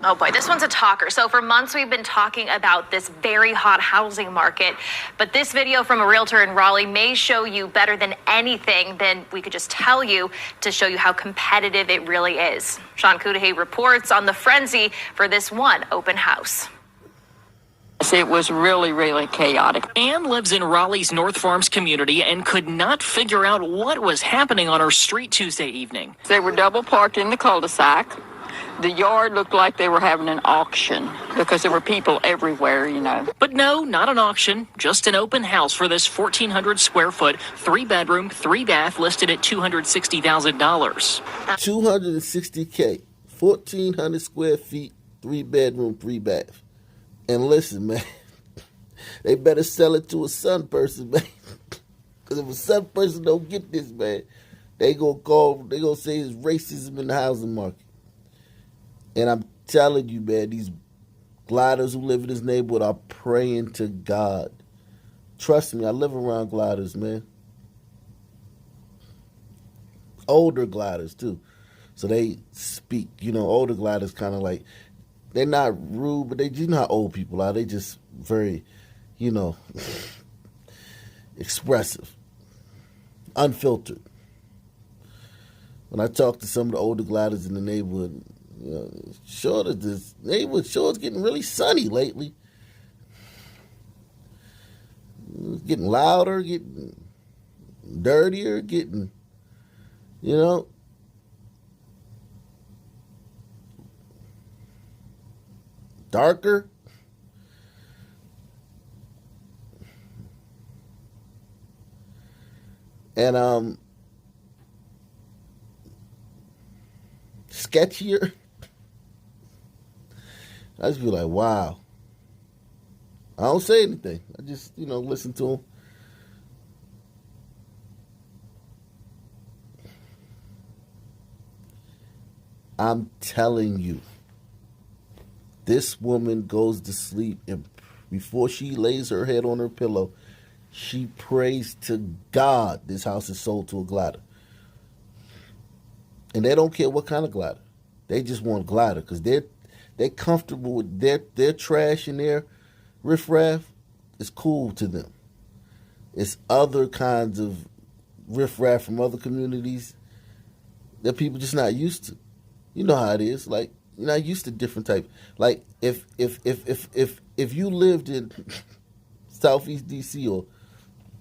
Oh boy, this one's a talker. So for months we've been talking about this very hot housing market, but this video from a realtor in Raleigh may show you better than anything than we could just tell you to show you how competitive it really is. Sean Cudahy reports on the frenzy for this one open house. It was really, really chaotic. Ann lives in Raleigh's North Farms community and could not figure out what was happening on her street Tuesday evening. They were double parked in the cul-de-sac. The yard looked like they were having an auction because there were people everywhere, you know. But no, not an auction, just an open house for this 1,400 square foot, 3-bedroom, 3-bath listed at $260,000. $260K, 1,400 square feet, 3-bedroom, 3-bath. And listen, man, they better sell it to a Sun person, man. Because if a Sun person don't get this, man, they gonna say it's racism in the housing market. And I'm telling you, man, these gliders who live in this neighborhood are praying to God. Trust me, I live around gliders, man. Older gliders, too. So they speak, older gliders kind of like, they're not rude, but you know how old people are. They just very, expressive, unfiltered. When I talk to some of the older gliders in the neighborhood, sure that this neighborhood sure is getting really sunny lately. It's getting louder, getting dirtier, getting, darker. And sketchier. I just be like, wow. I don't say anything. I just, listen to them. I'm telling you, this woman goes to sleep and before she lays her head on her pillow, she prays to God this house is sold to a glider. And they don't care what kind of glider. They just want glider because they're comfortable with their trash and their riffraff. It's cool to them. It's other kinds of riffraff from other communities that people just not used to. You know how it is. Like, you're not used to different types. Like, if you lived in Southeast DC or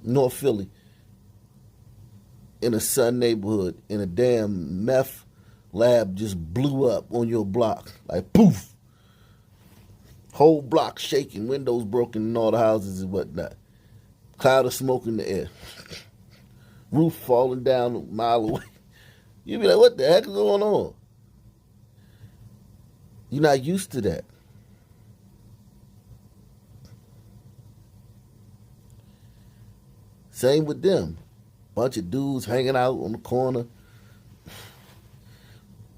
North Philly in a Sun neighborhood and a damn meth lab just blew up on your block, like poof, whole block shaking, windows broken in all the houses and whatnot, cloud of smoke in the air, roof falling down a mile away, you'd be like, what the heck is going on? You're not used to that. Same with them. Bunch of dudes hanging out on the corner,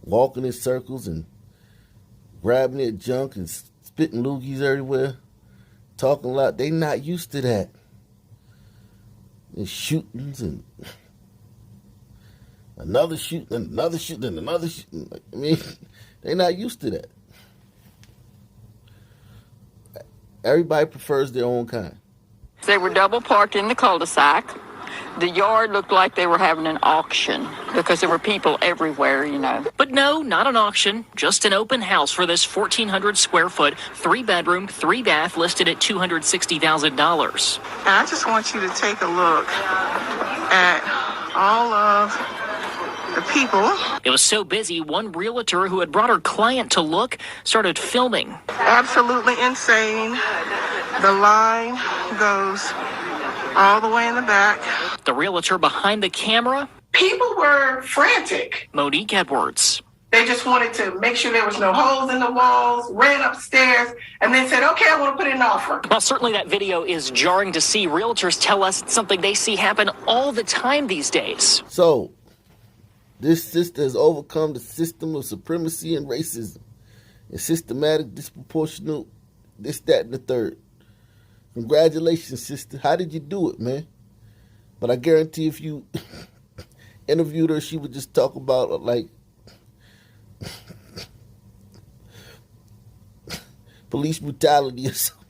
walking in circles and grabbing their junk and spitting loogies everywhere, talking loud. They not used to that. And shootings and another shooting and another shooting and another shooting. I mean, they not used to that. Everybody prefers their own kind. They were double parked in the cul-de-sac. The yard looked like they were having an auction because there were people everywhere, But no, not an auction, just an open house for this 1,400 square foot, 3-bedroom, 3-bath listed at $260,000. And I just want you to take a look at all of the people. It was so busy, one realtor who had brought her client to look started filming. Absolutely insane. The line goes all the way in the back. The realtor behind the camera, People were frantic. Monique Edwards. They just wanted to make sure there was no holes in the walls, ran upstairs, and then said, okay, I want to put in an offer. Well, certainly that video is jarring to see. Realtors tell us it's something they see happen all the time these days. So, this sister has overcome the system of supremacy and racism. And systematic, disproportionate, this, that, and the third. Congratulations, sister. How did you do it, man? But I guarantee if you interviewed her, she would just talk about, like, police brutality or something.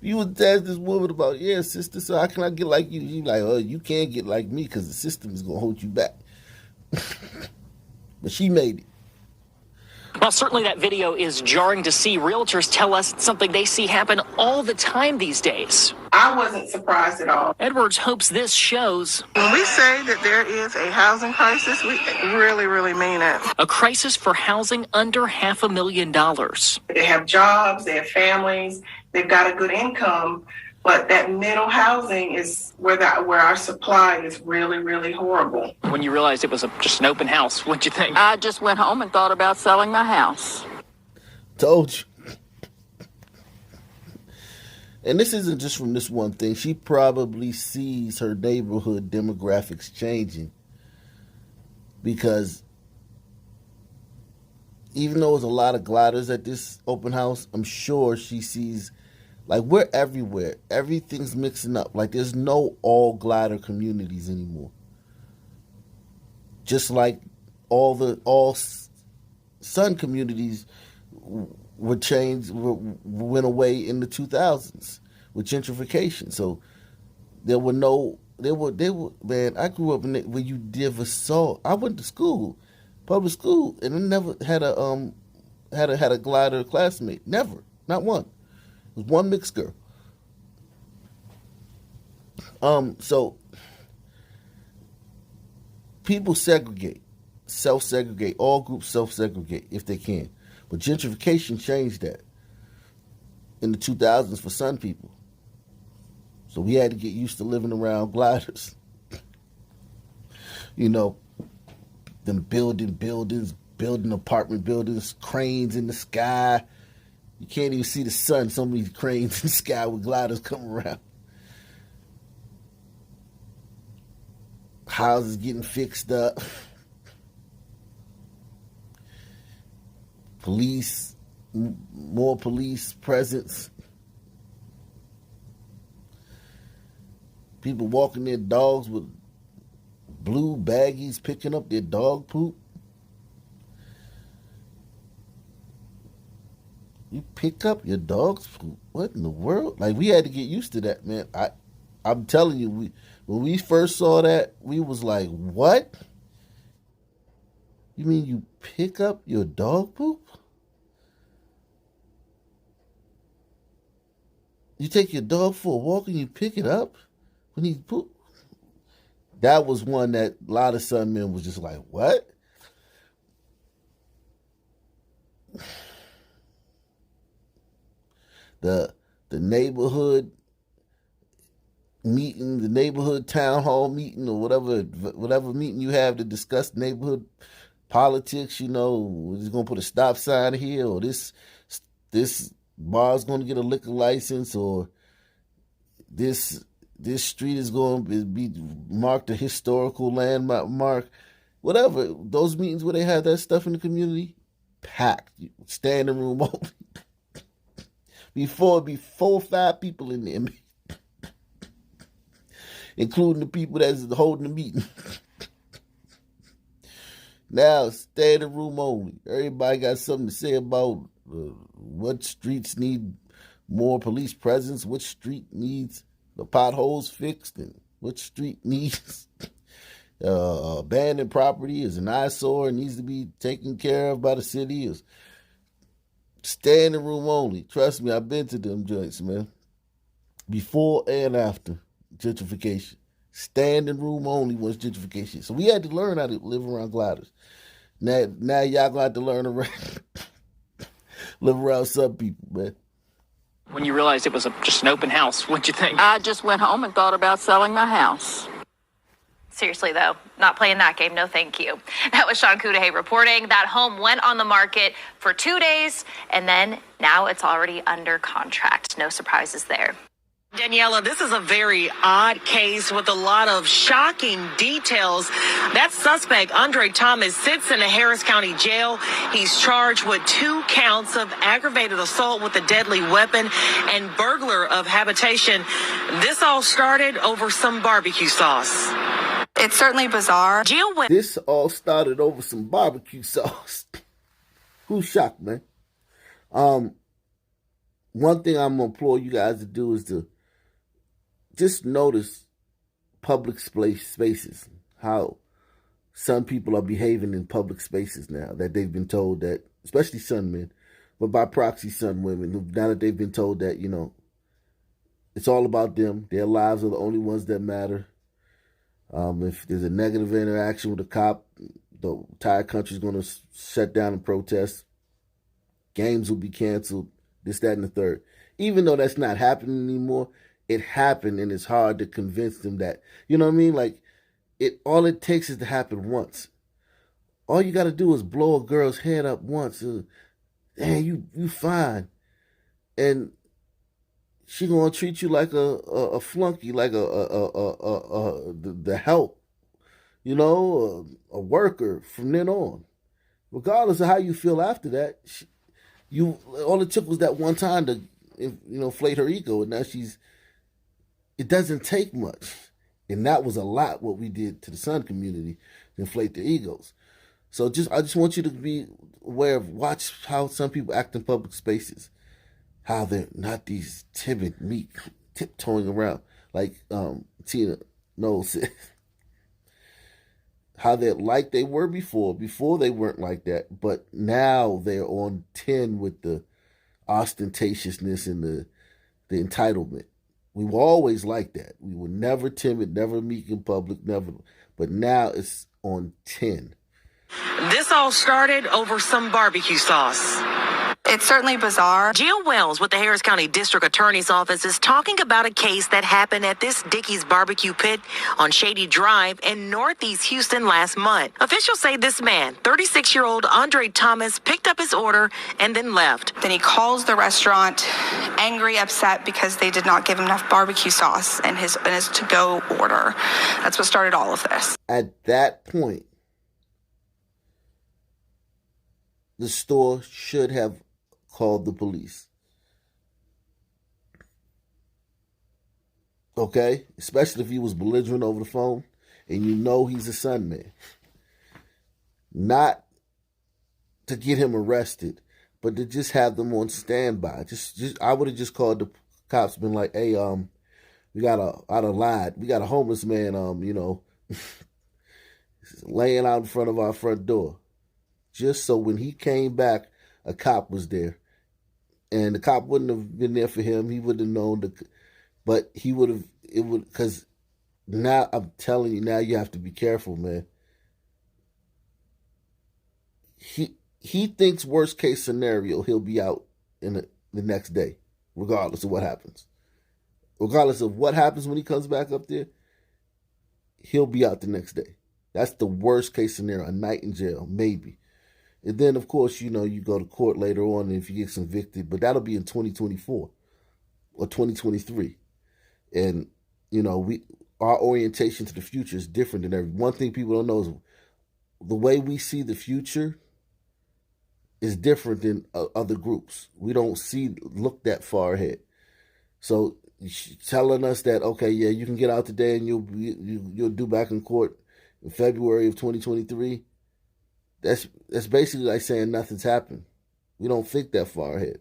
You would ask this woman about, yeah, sister, so how can I get like you? You like, oh, you can't get like me because the system is going to hold you back. But she made it. Well, certainly that video is jarring to see. Realtors tell us it's something they see happen all the time these days. I wasn't surprised at all. Edwards hopes this shows When we say that there is a housing crisis, we really, really mean it. a crisis for housing under $500,000. They have jobs, they have families, they've got a good income, but that middle housing is where our supply is really, really horrible. When you realized it was just an open house, what'd you think? I just went home and thought about selling my house. Told you. And this isn't just from this one thing. She probably sees her neighborhood demographics changing because even though there's a lot of gliders at this open house, I'm sure she sees, like, we're everywhere. Everything's mixing up. Like, there's no all glider communities anymore. Just like all sun communities were changed, went away in the 2000s with gentrification. So there were, man, I grew up where you never saw. I went to school, public school, and I never had a glider classmate. Never, not one. It was one mixed girl. So people segregate, self-segregate. All groups self-segregate if they can. But gentrification changed that in the 2000s for some people. So we had to get used to living around gliders. You know, them building apartment buildings, cranes in the sky. You can't even see the sun. So many cranes in the sky with gliders coming around. Houses getting fixed up. Police, more police presence. People walking their dogs with blue baggies, picking up their dog poop. You pick up your dog's poop? What in the world? Like, we had to get used to that, man. I'm telling you, when we first saw that, we was like, what? You mean you pick up your dog poop? You take your dog for a walk and you pick it up when he poop? That was one that a lot of Sun men was just like, what? The neighborhood meeting, the neighborhood town hall meeting, or whatever meeting you have to discuss neighborhood politics, you know, we're just gonna put a stop sign here, or this bar's gonna get a liquor license, or this street is going to be marked a historical landmark. Whatever, those meetings where they have that stuff in the community, packed, standing room open. Before it'd be 4 or 5 people in there, including the people that's holding the meeting. Now, standing room only. Everybody got something to say about what streets need more police presence, which street needs the potholes fixed, and which street needs abandoned property is an eyesore and needs to be taken care of by the city. Is standing room only. Trust me, I've been to them joints, man. Before and after gentrification. Standing room only was gentrification. So we had to learn how to live around gliders. Now y'all gonna have to learn around live around some people, man. When you realized it was just an open house, what'd you think? I just went home and thought about selling my house. Seriously, though, not playing that game. No, thank you. That was Sean Cudahy reporting. That home went on the market for 2 days, and then now it's already under contract. No surprises there. Daniela, this is a very odd case with a lot of shocking details. That suspect, Andre Thomas, sits in a Harris County jail. He's charged with 2 counts of aggravated assault with a deadly weapon and burglar of habitation. This all started over some barbecue sauce. It's certainly bizarre. This all started over some barbecue sauce. Who's shocked, man? One thing I'm gonna implore you guys to do is to just notice public spaces, how some people are behaving in public spaces now that they've been told that, especially some men, but by proxy some women, now that they've been told that, it's all about them. Their lives are the only ones that matter. If there's a negative interaction with a cop, the entire country's going to shut down and protest. Games will be canceled, this, that, and the third. Even though that's not happening anymore, it happened, and it's hard to convince them that, you know what I mean? Like, all it takes is to happen once. All you got to do is blow a girl's head up once. Hey, you fine. And she gonna treat you like a flunky, like the help, a worker from then on. Regardless of how you feel after that, all it took was that one time to inflate her ego, and now it doesn't take much. And that was a lot what we did to the Sun community to inflate their egos. So I just want you to be aware watch how some people act in public spaces. How they're not these timid, meek, tiptoeing around like Tina Knowles said. How they're like they were before they weren't like that, but now they're on 10 with the ostentatiousness and the entitlement. We were always like that. We were never timid, never meek in public, never. But now it's on 10. This all started over some barbecue sauce. It's certainly bizarre. Jill Wells with the Harris County District Attorney's Office is talking about a case that happened at this Dickey's barbecue pit on Shady Drive in Northeast Houston last month. Officials say this man, 36-year-old Andre Thomas, picked up his order and then left. Then he calls the restaurant angry, upset because they did not give him enough barbecue sauce in his to-go order. That's what started all of this. At that point, the store should have called the police. Okay? Especially if he was belligerent over the phone and he's a Sun man. Not to get him arrested, but to just have them on standby. I would have just called the cops, been like, hey, we got a homeless man, laying out in front of our front door. Just so when he came back, a cop was there. And the cop wouldn't have been there for him. He would have known, but because now I'm telling you, now you have to be careful, man. He thinks worst case scenario, he'll be out in the next day, regardless of what happens. Regardless of what happens when he comes back up there, he'll be out the next day. That's the worst case scenario, a night in jail, maybe. And then, of course, you go to court later on if you get convicted, but that'll be in 2024 or 2023. And, our orientation to the future is different than every. One thing people don't know is the way we see the future is different than other groups. We don't look that far ahead. So telling us that, okay, yeah, you can get out today and you'll do back in court in February of 2023, that's basically like saying nothing's happened. We don't think that far ahead.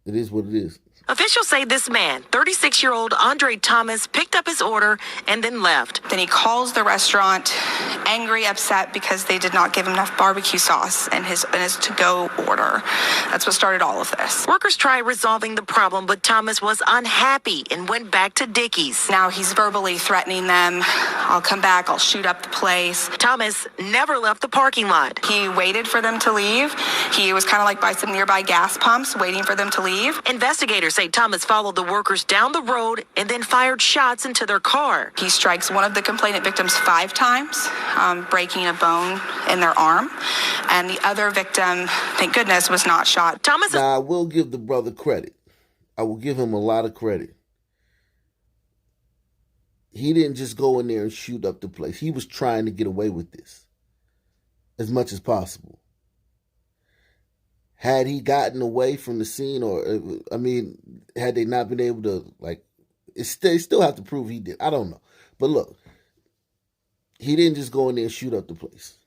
It is what it is. Officials say this man, 36-year-old Andre Thomas, picked up his order and then left. Then he calls the restaurant angry, upset because they did not give him enough barbecue sauce in his to-go order. That's what started all of this. Workers tried resolving the problem, but Thomas was unhappy and went back to Dickey's. Now he's verbally threatening them. I'll come back. I'll shoot up the place. Thomas never left the parking lot. He waited for them to leave. He was kind of like by some nearby gas pumps waiting for them to leave. Investigators say Thomas followed the workers down the road and then fired shots into their car. He strikes one of the complainant victims 5 times, breaking a bone in their arm. And the other victim, thank goodness, was not shot. Now, I will give the brother credit. I will give him a lot of credit. He didn't just go in there and shoot up the place. He was trying to get away with this as much as possible. Had he gotten away from the scene, had they not been able to, they still have to prove he did. I don't know. But look, he didn't just go in there and shoot up the place.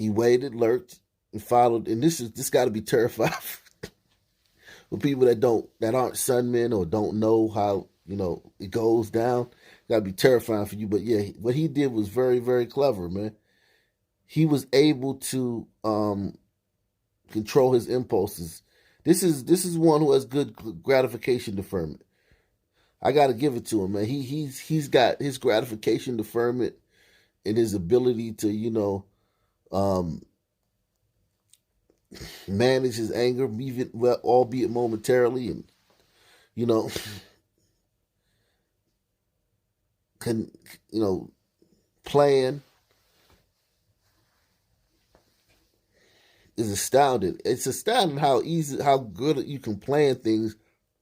He waited, lurked, and followed. And this got to be terrifying for people that aren't sunmen or don't know how it goes down. Got to be terrifying for you. But yeah, what he did was very, very clever, man. He was able to control his impulses. This is one who has good gratification deferment. I got to give it to him, man. He's got his gratification deferment and his ability to manage his anger, even albeit momentarily, and plan is astounding. It's astounding how good you can plan things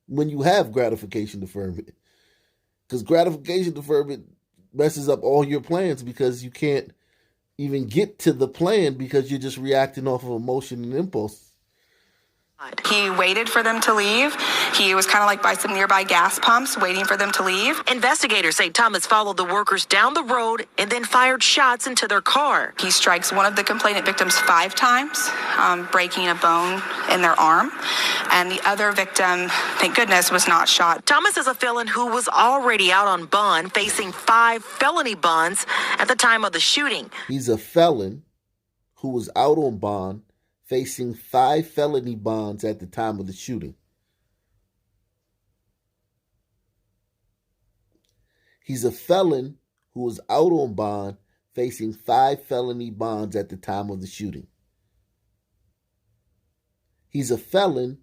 when you have gratification deferment. Because gratification deferment messes up all your plans because you can't even get to the plan because you're just reacting off of emotion and impulse. He waited for them to leave. He was kind of like by some nearby gas pumps waiting for them to leave. Investigators say Thomas followed the workers down the road and then fired shots into their car. He strikes one of the complainant victims 5 times, breaking a bone in their arm. And the other victim, thank goodness, was not shot. Thomas is a felon who was already out on bond, facing 5 felony bonds at the time of the shooting. He's a felon who was out on bond, facing 5 felony bonds at the time of the shooting. He's a felon who was out on bond, facing 5 felony bonds at the time of the shooting. He's a felon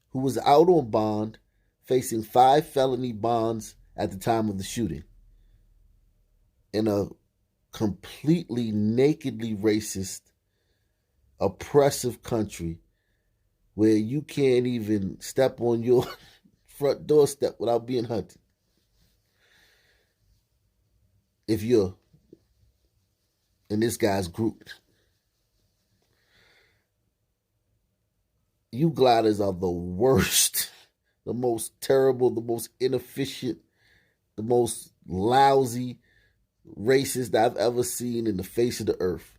who was out on bond, facing 5 felony bonds at the time of the shooting. In a completely nakedly racist, oppressive country where you can't even step on your front doorstep without being hunted. If you're in this guy's group. You gliders are the worst, the most terrible, the most inefficient, the most lousy racist I've ever seen in the face of the earth.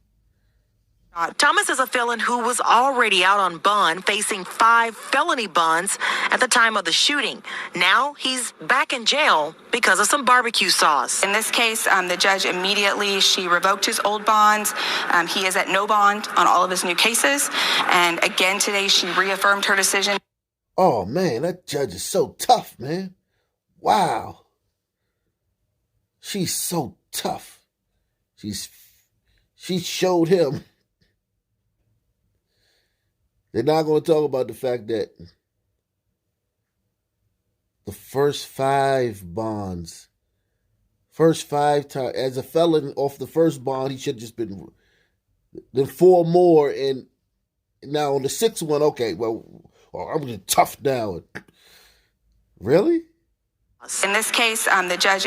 Thomas is a felon who was already out on bond, facing 5 felony bonds at the time of the shooting. Now he's back in jail because of some barbecue sauce. In this case, the judge she revoked his old bonds. He is at no bond on all of his new cases. And again today, she reaffirmed her decision. Oh, man, that judge is so tough, man. Wow. She's so tough. She showed him. They're not going to talk about the fact that the first 5 bonds, first 5 times, as a felon off the first bond, he should have just been, then 4 more, and now on the 6th one, okay, well, I'm getting tough now. Really? In this case, the judge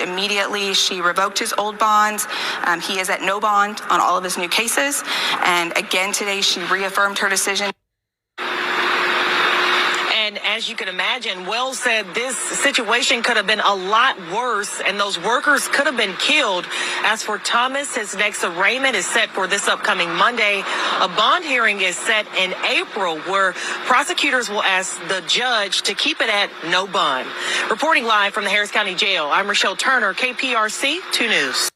she revoked his old bonds. He is at no bond on all of his new cases. And again today, she reaffirmed her decision. And as you can imagine, Wells said this situation could have been a lot worse and those workers could have been killed. As for Thomas, his next arraignment is set for this upcoming Monday. A bond hearing is set in April where prosecutors will ask the judge to keep it at no bond. Reporting live from the Harris County Jail, I'm Rochelle Turner, KPRC 2 News.